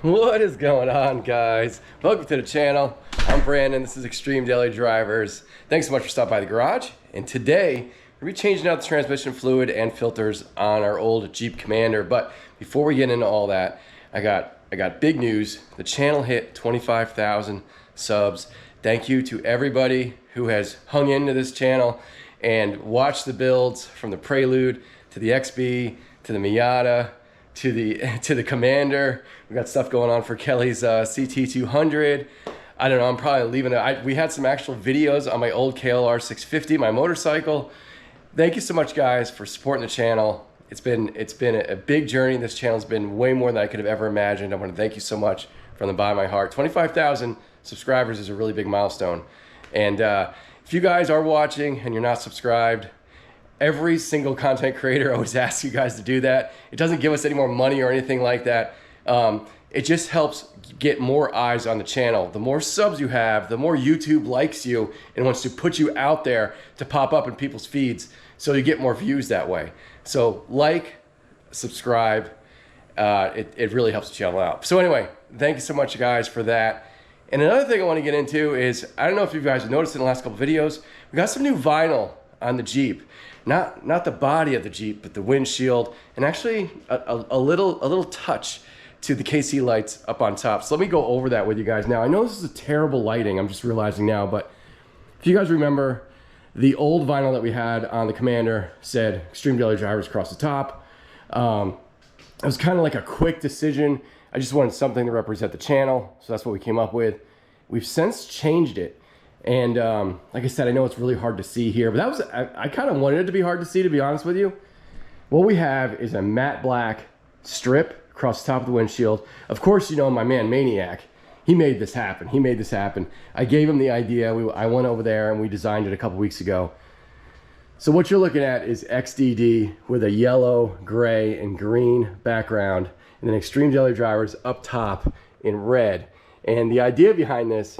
What is going on, guys? Welcome to the channel. I'm Brandon. This is Extreme Daily Drivers. Thanks so much for stopping by the garage. And today, we're changing out the transmission fluid and filters on our old Jeep Commander. But before we get into all that, I got big news. The channel hit 25,000 subs. Thank you to everybody who has hung into this channel and watched the builds from the Prelude to the XB to the Miata to the Commander. We got stuff going on for Kelly's CT200. I don't know, I'm probably leaving it. We had some actual videos on my old KLR 650, my motorcycle. Thank you so much, guys, for supporting the channel. It's been a big journey. This channel's been way more than I could have ever imagined. I want to thank you so much from the bottom of my heart. 25,000 subscribers is a really big milestone. And if you guys are watching and you're not subscribed, every single content creator always asks you guys to do that. It doesn't give us any more money or anything like that. It just helps get more eyes on the channel. The more subs you have, the more YouTube likes you and wants to put you out there to pop up in people's feeds, so you get more views that way. So like, subscribe, it really helps the channel out. So anyway, thank you so much, guys, for that. And another thing I want to get into is, I don't know if you guys have noticed in the last couple videos, we got some new vinyl on the Jeep. Not the body of the Jeep, but the windshield, and actually a little touch to the KC lights up on top. So let me go over that with you guys now. I know this is a terrible lighting, I'm just realizing now, but if you guys remember, the old vinyl that we had on the Commander said Extreme Daily Drivers across the top. It was kind of like a quick decision. I just wanted something to represent the channel, so that's what we came up with. We've since changed it. And like I said, I know it's really hard to see here, but that was, I kind of wanted it to be hard to see, to be honest with you. What we have is a matte black strip across the top of the windshield. Of course, you know, my man Maniac, he made this happen. He made this happen. I gave him the idea. I went over there and we designed it a couple weeks ago. So what you're looking at is XDD with a yellow, gray, and green background, and then Extreme Daily Drivers up top in red. And the idea behind this,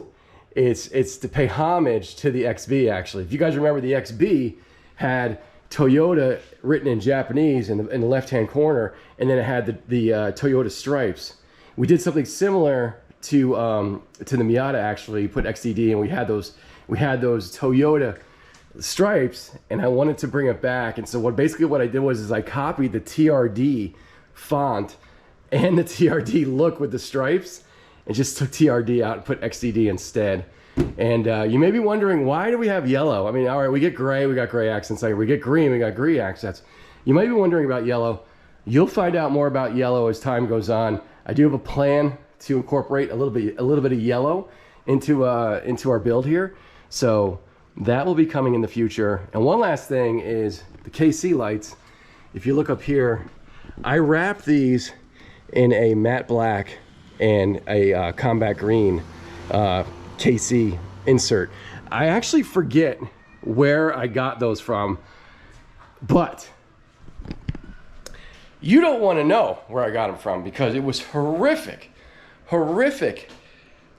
it's to pay homage to the XB, actually. If you guys remember, the XB had Toyota written in Japanese in the left-hand corner, and then it had the Toyota stripes. We did something similar to the Miata, actually. Put XDD, and we had those Toyota stripes, and I wanted to bring it back. And so what I did was I copied the TRD font and the TRD look with the stripes, and just took TRD out and put XDD instead. And you may be wondering, why do we have yellow? I mean, all right, we get gray, we got gray accents. Like, we get green, we got green accents. You might be wondering about yellow. You'll find out more about yellow as time goes on. I do have a plan to incorporate a little bit of yellow into our build here. So that will be coming in the future. And one last thing is the KC lights. If you look up here, I wrapped these in a matte black and a combat green KC insert. I actually forget where I got those from, but you don't want to know where I got them from, because it was horrific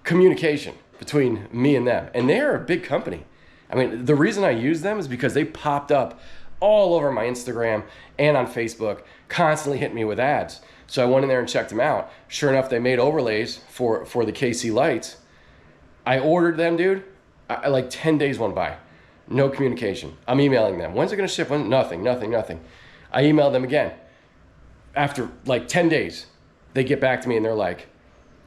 communication between me and them. And they're a big company. I mean, the reason I use them is because they popped up all over my Instagram and on Facebook, constantly hitting me with ads. So I went in there and checked them out. Sure enough, they made overlays for the KC lights. I ordered them, dude. Like 10 days went by. No communication. I'm emailing them. When's it gonna ship? Nothing. I emailed them again. After like 10 days, they get back to me and they're like,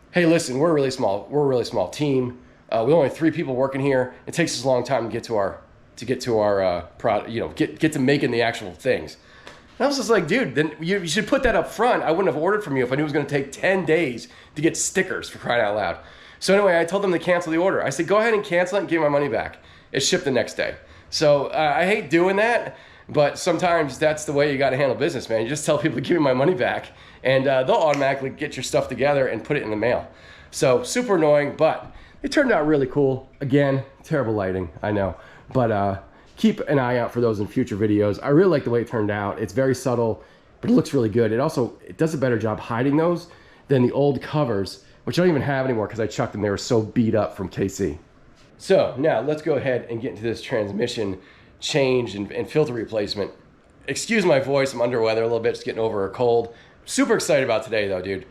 hey, listen, we're a really small team. We only have 3 people working here. It takes us a long time to get to our product, you know, get to making the actual things. And I was just like, dude, then you should put that up front. I wouldn't have ordered from you if I knew it was going to take 10 days to get stickers, for crying out loud. So anyway, I told them to cancel the order. I said, go ahead and cancel it and give my money back. It shipped the next day. So I hate doing that, but sometimes that's the way you got to handle business, man. You just tell people to give me my money back, and they'll automatically get your stuff together and put it in the mail. So super annoying, but it turned out really cool. Again, terrible lighting, I know. But keep an eye out for those in future videos. I really like the way it turned out. It's very subtle, but it looks really good. It does a better job hiding those than the old covers, which I don't even have anymore because I chucked them. They were so beat up from KC. So now let's go ahead and get into this transmission change and filter replacement. Excuse my voice, I'm under weather a little bit, just getting over a cold. Super excited about today though, dude.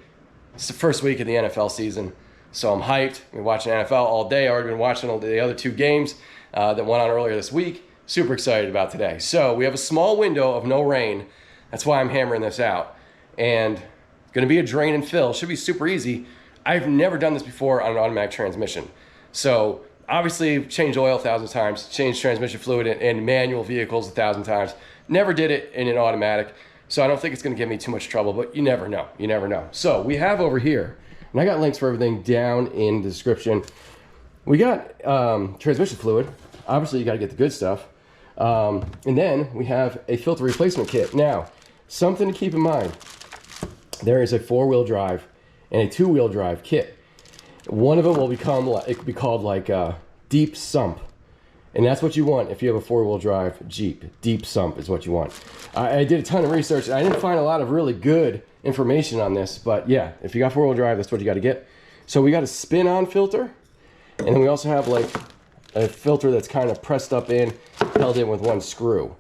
It's the first week of the NFL season, so I'm hyped. I've been watching NFL all day. I've already been watching all the other 2 games that went on earlier this week. Super excited about today. So we have a small window of no rain. That's why I'm hammering this out. And it's going to be a drain and fill. Should be super easy. I've never done this before on an automatic transmission. So obviously changed oil 1,000 times, changed transmission fluid in manual vehicles 1,000 times. Never did it in an automatic. So I don't think it's going to give me too much trouble, but you never know. You never know. So we have over here, and I got links for everything down in the description. We got transmission fluid. Obviously, you got to get the good stuff. And then we have a filter replacement kit. Now, something to keep in mind. There is a 4-wheel drive and a 2-wheel drive kit. One of them will become, it could be called like a deep sump. And that's what you want if you have a 4-wheel drive Jeep. Deep sump is what you want. I did a ton of research. And I didn't find a lot of really good information on this, but yeah, if you got 4-wheel drive, that's what you got to get. So we got a spin-on filter, and then we also have like a filter that's kind of pressed up in, held in with one screw.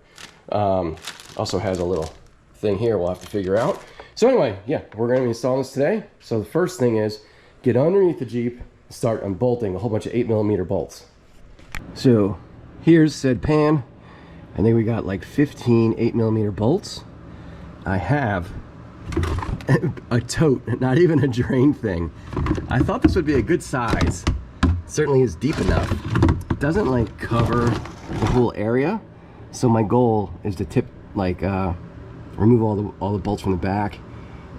Also has a little thing here we'll have to figure out. So anyway, yeah, we're going to be installing this today. So the first thing is get underneath the Jeep and start unbolting a whole bunch of 8mm bolts. So here's said pan. I think we got like 15 8mm bolts. I have a tote, not even a drain thing. I thought this would be a good size. It certainly is deep enough. It doesn't like cover the whole area. So my goal is to remove all the bolts from the back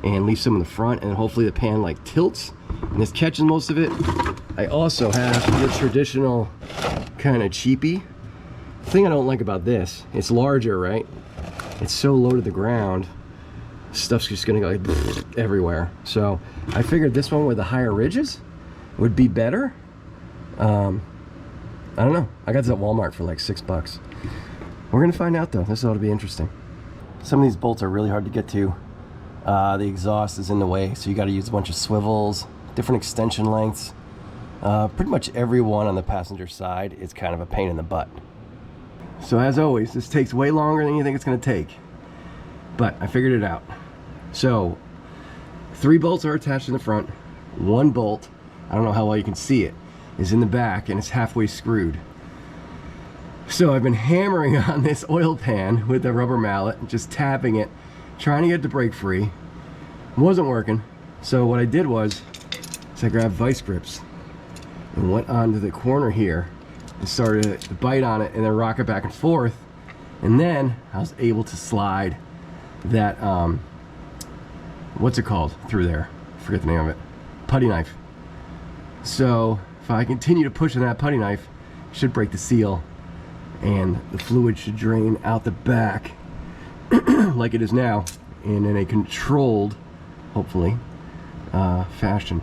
and leave some in the front, and hopefully the pan like tilts and this catches most of it. I also have the traditional kind of cheapy. The thing I don't like about this, it's larger, right? It's so low to the ground, stuff's just gonna go like everywhere. So I figured this one with the higher ridges would be better. I don't know. I got this at Walmart for like $6. We're gonna find out though. This ought to be interesting. Some of these bolts are really hard to get to. The exhaust is in the way, so you got to use a bunch of swivels, different extension lengths. Pretty much every one on the passenger side is kind of a pain in the butt. So as always, this takes way longer than you think it's going to take, but I figured it out. So 3 bolts are attached in the front. 1 bolt, I don't know how well you can see it, is in the back and it's halfway screwed. So I've been hammering on this oil pan with the rubber mallet, just tapping it, trying to get it to break free. It wasn't working. So what I did was I grabbed vice grips and went onto the corner here and started to bite on it and then rock it back and forth. And then I was able to slide that, what's it called through there? I forget the name of it. Putty knife. So if I continue to push on that putty knife, it should break the seal and the fluid should drain out the back like it is now, and in a controlled, hopefully, fashion.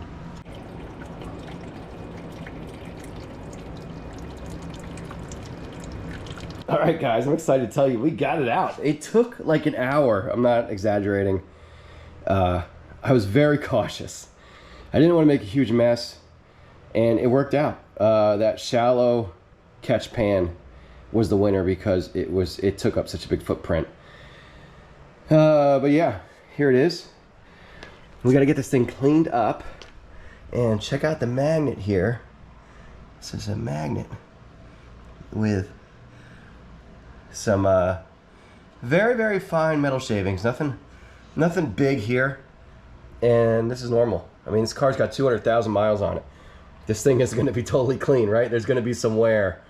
All right, guys, I'm excited to tell you we got it out. It took like an hour. I'm not exaggerating. I was very cautious. I didn't want to make a huge mess, and it worked out. That shallow catch pan was the winner because it took up such a big footprint. But yeah, here it is. We got to get this thing cleaned up, and check out the magnet here. This is a magnet with some very, very fine metal shavings. Nothing big here, and this is normal. I mean, this car's got 200,000 miles on it. This thing is going to be totally clean, right? There's going to be some wear.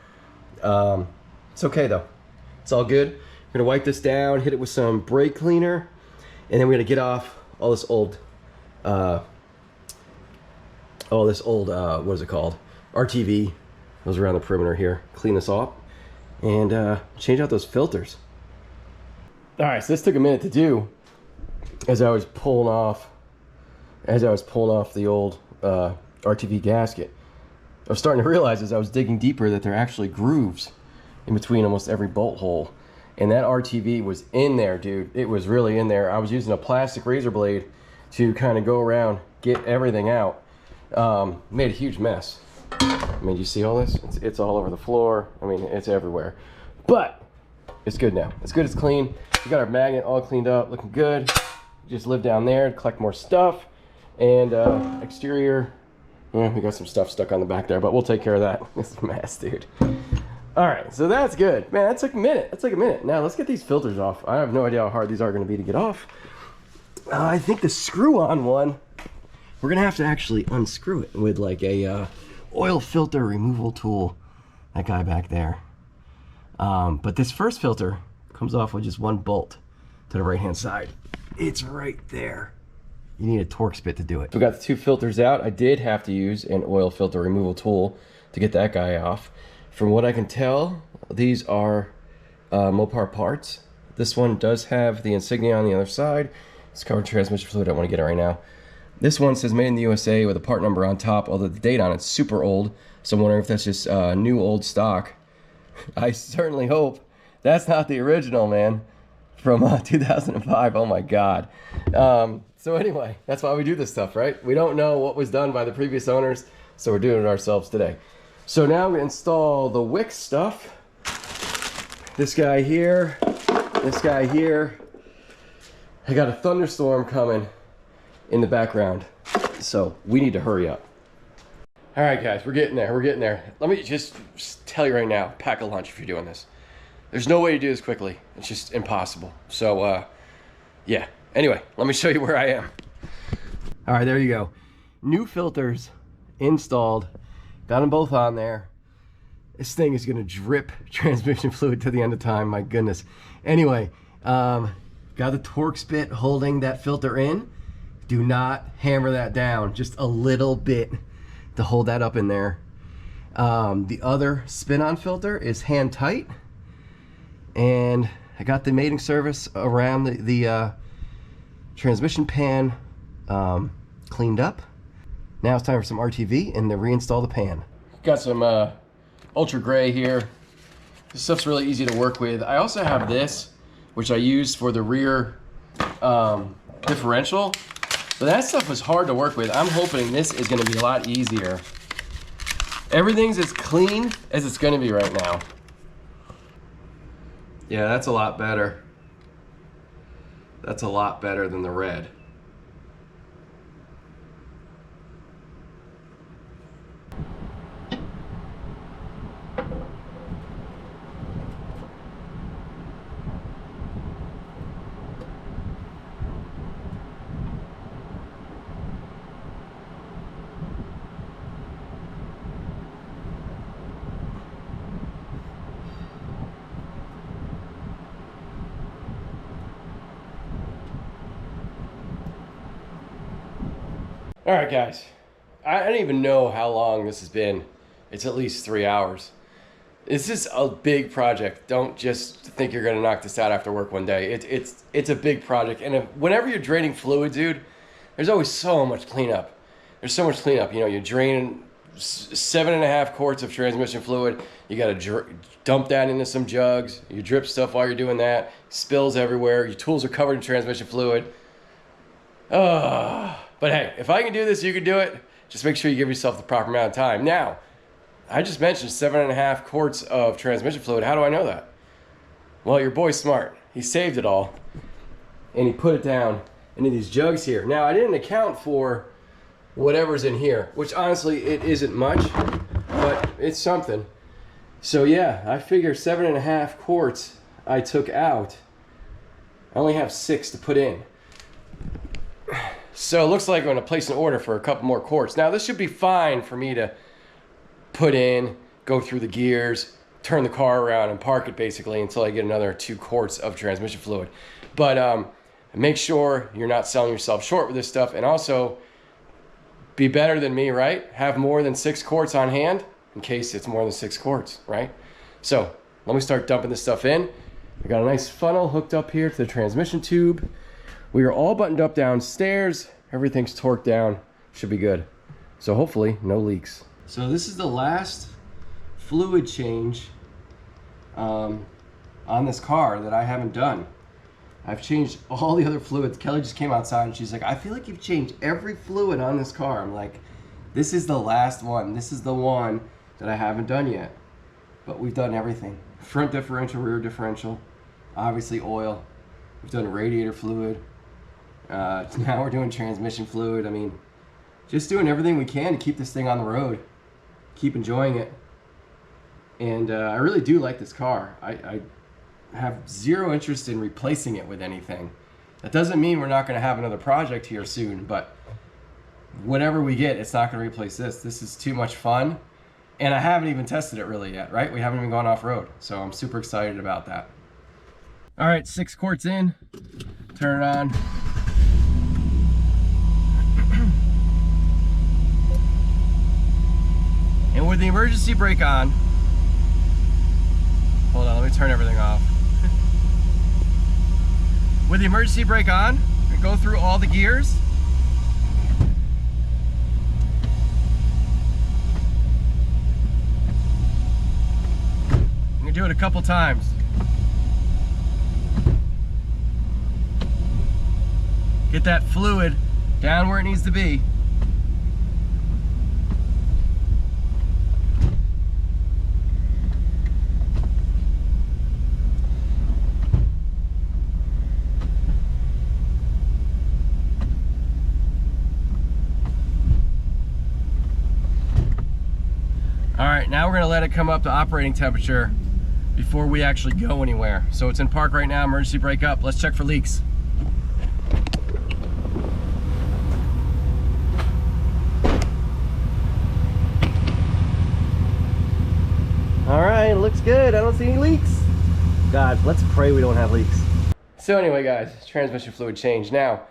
It's okay though. It's all good. We're gonna wipe this down, hit it with some brake cleaner, and then we're gonna get off all this old, what is it called? RTV. Goes around the perimeter here. Clean this off, and change out those filters. All right, so this took a minute to do as I was pulling off the old RTV gasket. I was starting to realize as I was digging deeper that there are actually grooves in between almost every bolt hole. And that RTV was in there, dude. It was really in there. I was using a plastic razor blade to kind of go around, get everything out. Made a huge mess. I mean, you see all this? It's all over the floor. I mean, it's everywhere. But it's good now. It's good, it's clean. We got our magnet all cleaned up, looking good. Just live down there, collect more stuff. And exterior, yeah, we got some stuff stuck on the back there, but we'll take care of that. This is a mess, dude. All right, so that's good. Man, that took a minute. That took a minute. Now let's get these filters off. I have no idea how hard these are going to be to get off. I think the screw-on one, we're going to have to actually unscrew it with like a oil filter removal tool. That guy back there. But this first filter comes off with just one bolt to the right-hand side. It's right there. You need a Torx bit to do it. So we got the two filters out. I did have to use an oil filter removal tool to get that guy off. From what I can tell, these are Mopar parts. This one does have the insignia on the other side. It's covered in transmission fluid. I don't want to get it right now. This one says made in the USA with a part number on top, although the date on it's super old. So I'm wondering if that's just new old stock. I certainly hope that's not the original, man, from 2005. Oh my God. So anyway, that's why we do this stuff, right? We don't know what was done by the previous owners, so we're doing it ourselves today. So now I'm gonna install the wick stuff. This guy here, this guy here. I got a thunderstorm coming in the background, so we need to hurry up. All right, guys, we're getting there, we're getting there. Let me just tell you right now, pack a lunch if you're doing this. There's no way to do this quickly. It's just impossible. So, yeah. Anyway, let me show you where I am. All right, there you go. New filters installed. Got them both on there. This thing is gonna drip transmission fluid to the end of time, my goodness. Anyway, got the Torx bit holding that filter in. Do not hammer that down, just a little bit to hold that up in there. The other spin-on filter is hand tight. And I got the mating surface around the transmission pan cleaned up. Now it's time for some RTV and then reinstall the pan. Got some ultra gray here. This stuff's really easy to work with. I also have this, which I used for the rear differential. But that stuff was hard to work with. I'm hoping this is gonna be a lot easier. Everything's as clean as it's gonna be right now. Yeah, that's a lot better. That's a lot better than the red. All right, guys, I don't even know how long this has been. It's at least 3 hours. This is a big project. Don't just think you're gonna knock this out after work one day. It's a big project, and whenever you're draining fluid, dude, there's always so much cleanup. There's so much cleanup. You know, you're draining 7.5 quarts of transmission fluid. You gotta dump that into some jugs. You drip stuff while you're doing that. Spills everywhere. Your tools are covered in transmission fluid. But hey, if I can do this, you can do it. Just make sure you give yourself the proper amount of time. Now, I just mentioned 7.5 quarts of transmission fluid. How do I know that? Well, your boy's smart. He saved it all, and he put it down into these jugs here. Now, I didn't account for whatever's in here, which honestly, it isn't much, but it's something. So yeah, I figure 7.5 quarts I took out. I only have 6 to put in. So it looks like I'm gonna place an order for a couple more quarts. Now this should be fine for me to put in, go through the gears, turn the car around and park it basically until I get another 2 quarts of transmission fluid. But make sure you're not selling yourself short with this stuff, and also be better than me, right? Have more than 6 quarts on hand in case it's more than 6 quarts, right? So let me start dumping this stuff in. I got a nice funnel hooked up here to the transmission tube. We are all buttoned up downstairs. Everything's torqued down. Should be good. So hopefully no leaks. So this is the last fluid change on this car that I haven't done. I've changed all the other fluids. Kelly just came outside and she's like, I feel like you've changed every fluid on this car. I'm like, this is the last one. This is the one that I haven't done yet. But we've done everything. Front differential, rear differential, obviously oil. We've done radiator fluid. Now we're doing transmission fluid. I mean, just doing everything we can to keep this thing on the road, keep enjoying it. And I really do like this car. I have zero interest in replacing it with anything. That doesn't mean we're not going to have another project here soon, but whatever we get, it's not going to replace this. This is too much fun. And I haven't even tested it really yet, right? We haven't even gone off-road. So I'm super excited about that. All right, 6 quarts in. Turn it on. And with the emergency brake on, hold on, let me turn everything off. With the emergency brake on, we go through all the gears. I'm gonna do it a couple times. Get that fluid down where it needs to be. All right, now we're gonna let it come up to operating temperature before we actually go anywhere. So it's in park right now, emergency brake up. Let's check for leaks. All right, looks good. I don't see any leaks. God, let's pray we don't have leaks. So anyway, guys, transmission fluid change. Now,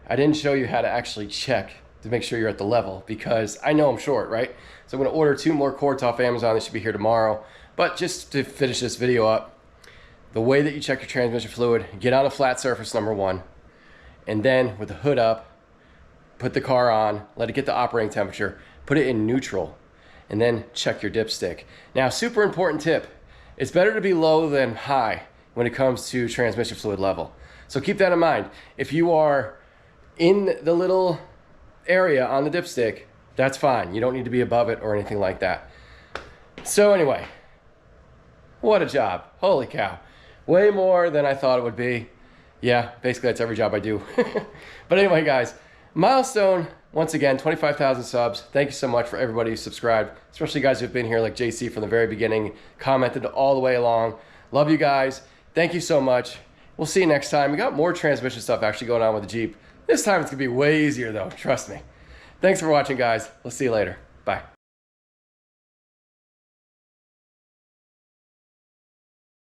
I didn't show you how to actually check to make sure you're at the level because I know I'm short, right? So I'm gonna order 2 more quarts off Amazon. They should be here tomorrow. But just to finish this video up, the way that you check your transmission fluid, get on a flat surface, number 1, and then with the hood up, put the car on, let it get the operating temperature, put it in neutral, and then check your dipstick. Now, super important tip, it's better to be low than high when it comes to transmission fluid level. So keep that in mind. If you are in the little area on the dipstick, that's fine. You don't need to be above it or anything like that. So anyway, what a job. Holy cow. Way more than I thought it would be. Yeah, basically that's every job I do. But anyway, guys, milestone, once again, 25,000 subs. Thank you so much for everybody who subscribed, especially guys who've been here like JC from the very beginning, commented all the way along. Love you guys. Thank you so much. We'll see you next time. We got more transmission stuff actually going on with the Jeep. This time it's gonna be way easier though, trust me. Thanks for watching, guys. We'll see you later. Bye.